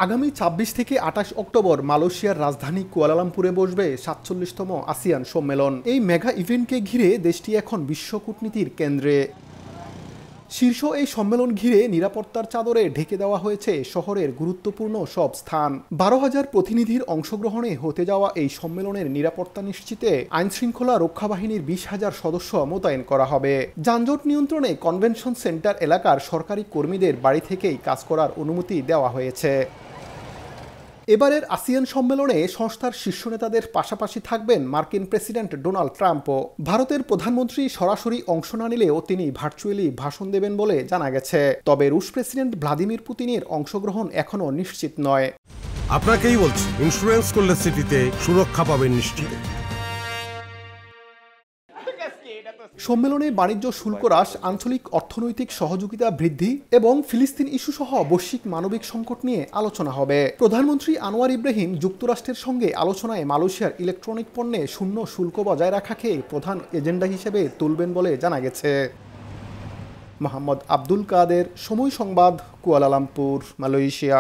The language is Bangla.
আগামী ২৬ থেকে ২৮ অক্টোবর মালয়েশিয়ার রাজধানী কুয়ালালামপুরে বসবে ৪৭তম আসিয়ান সম্মেলন। এই মেগা ইভেন্টকে ঘিরে দেশটি এখন বিশ্ব কূটনীতির কেন্দ্রে। শীর্ষ এই সম্মেলন ঘিরে নিরাপত্তার চাদরে ঢেকে দেওয়া হয়েছে শহরের গুরুত্বপূর্ণ সব স্থান। ১২,০০০ প্রতিনিধির অংশগ্রহণে হতে যাওয়া এই সম্মেলনের নিরাপত্তা নিশ্চিতে আইনশৃঙ্খলা রক্ষা বাহিনীর ২০,০০০ সদস্য মোতায়েন করা হবে। যানজট নিয়ন্ত্রণে কনভেনশন সেন্টার এলাকার সরকারি কর্মীদের বাড়ি থেকেই কাজ করার অনুমতি দেওয়া হয়েছে। এবারের আসিয়ান সম্মেলনে সংস্থার শীর্ষ নেতাদের পাশাপাশি থাকবেন মার্কিন প্রেসিডেন্ট ডোনাল্ড ট্রাম্পও। ভারতের প্রধানমন্ত্রী সরাসরি অংশ না নিলেও তিনি ভার্চুয়ালি ভাষণ দেবেন বলে জানা গেছে। তবে রুশ প্রেসিডেন্ট ভ্লাদিমির পুতিনের অংশগ্রহণ এখনও নিশ্চিত নয়। আপনাকেই বলছি, ইন্স্যুরেন্স করলে সিটিতে সুরক্ষা পাবেন নিশ্চিত। সম্মেলনে বাণিজ্য শুল্ক হ্রাস, আঞ্চলিক অর্থনৈতিক সহযোগিতা বৃদ্ধি এবং ফিলিস্তিন ইস্যু সহ বৈশ্বিক মানবিক সংকট নিয়ে আলোচনা হবে। প্রধানমন্ত্রী আনোয়ার ইব্রাহিম যুক্তরাষ্ট্রের সঙ্গে আলোচনায় মালয়েশিয়ার ইলেকট্রনিক পণ্যে শূন্য শুল্ক বজায় রাখাকে প্রধান এজেন্ডা হিসেবে তুলবেন বলে জানা গেছে। মোহাম্মদ আব্দুল কাদের, সময় সংবাদ, কুয়ালালামপুর, মালয়েশিয়া।